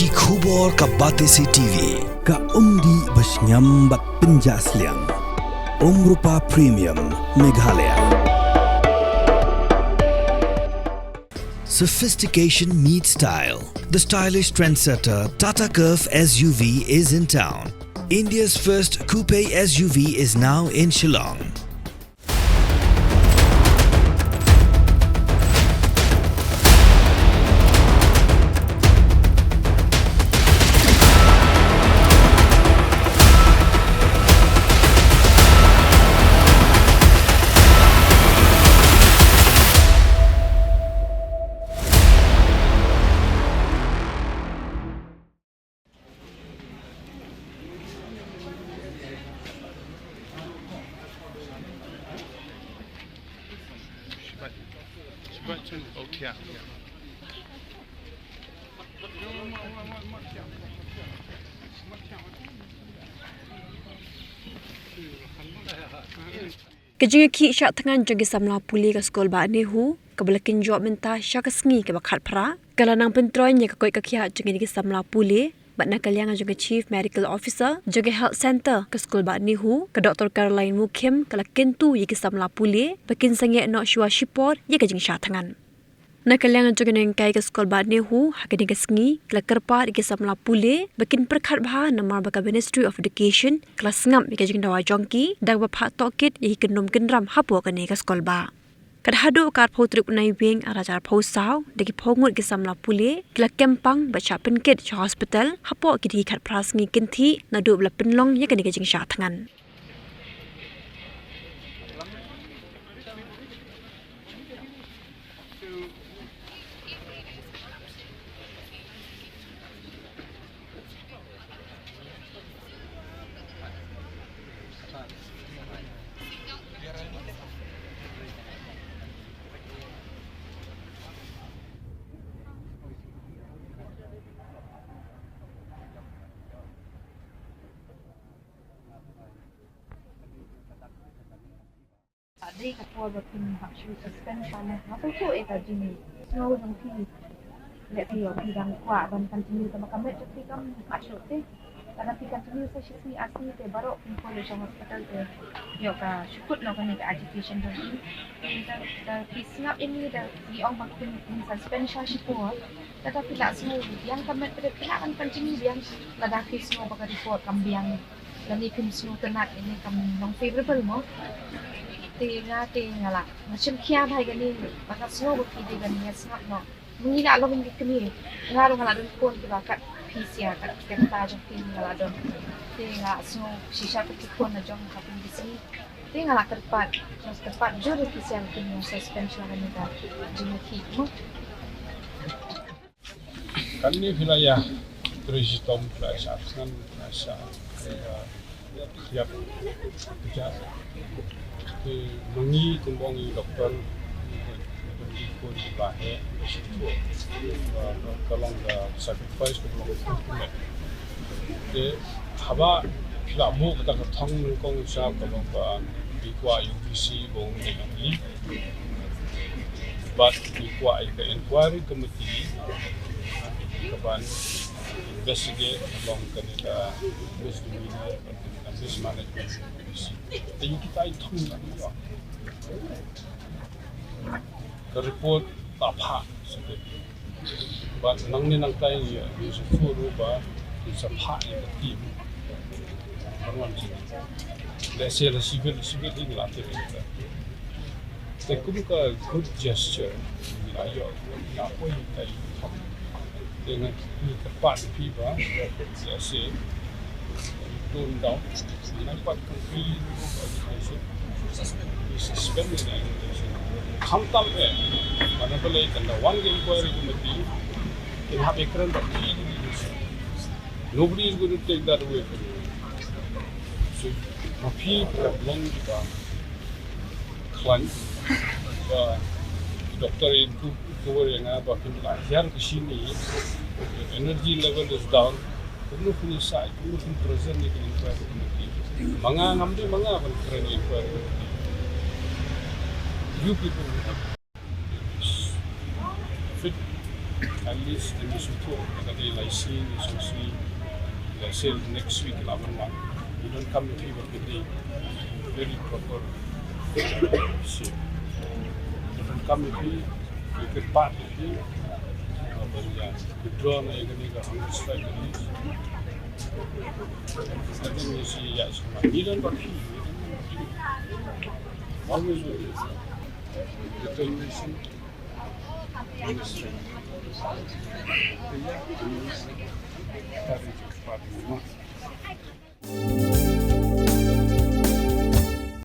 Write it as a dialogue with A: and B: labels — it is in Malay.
A: Ki khubor ka Batesi TV.
B: Ka umdi basnyam bak penjaslian. Rupa Premium Meghalaya.
A: Sophistication meets style. The stylish trendsetter Tata Curve SUV is in town. India's first coupe SUV is now in Shillong.
C: Kyrpad Thngan jagi Samla Pule ke skol ba Nehu kebelakin jawab mentah syak sengi ke bakat pra kalanang Troiñ ke koi kakia jagi Samla Pule batna kaliang jagi Chief Medical Officer jagi Health Center ke skol ba Nehu ke Doktor Mukim kelakin tu jagi Samla Pule bakin Sangeh no Shwa shipor ye ke Jingshah Thngan. Na kaliang jagi nengkai ke skol ba Nehu hakini ke sengi ke Kyrpad ke Samla Pule bakin perkhat bah namar baka Ministry of Education kelas ngam ke jagi dawa jongki dak bapak tokit ye kendom kendram hapo ke ne ke skol ba. Kadhadu kar photrip nai wing arajar phosau deki phongut ke Samla Pule kela kempang bacha penkit cho hospital hapo ke di khat prasngi kinthi na du bla penlong ye ke Jingshah Thngan.
D: They have working actually suspend sana. Apa tu tadi ni? Snow yang pi. Let me yang kuat dan continue sama kami jadi kami masuk tu. Karena pi continue saya sini asli tu baru informasi sama hospital tu. Yo ka syukur nak kena ke education tu. Dan pi snap ini dah di orang makin suspend syashi pun. Tetapi tak semua yang kami tidak akan continue yang ladaki semua bakal report kambing. Dan ni pun semua kena ini kami non favorable mo. Tinga lah macam kia bhai gani bakat semua bukti di gani sangat no mengira lo mengi kini ngaruh ngalah don pun kita bakat PCR kat kita jom tinggal don tinga semua sisa tu pun na jom kapin di sini tinga lah Kyrpad juru PCR kini suspension gani dah jumki mo
E: kami wilayah Troiñ Plaza Thngan Plaza siap kerja mengi kumbongi doktor pun lahir kalau sacrifice kumbongi de haba labu kata thong kong sa kalau bikwa UPC bong ni but bikwa ke inquiry committee kapan investigate along kanita misdemeanor mismanagement jadi kita itu ke report apa seperti but nang ni nang tay ni sufuru ba sa pha ni team kawan sini let's say civil ni lah tuแต่ก็เป็น good gesture ayo apa yang kita dengan Kyrpad piba let's say tone down nampak kaki suspend education khamtam mana boleh kena one inquiry committee in have a current nobody is going to take that away from you so mafi long kita klan doktor itu cover yang apa kita yang di sini energy level is down perlu punya side perlu punya present di inquiry committee mga ngamdi mga keren inquiry you people have fit at least the Misuto, that they like seeing is actually sale next week, 11 month. You don't come with people per day. Very proper shape. You don't come with me, you can part with me. Withdraw na you can make 100 strike at least. And then you see, yes, you don't got fee. Always with it. Determination. And the strength. The courage of part of the month.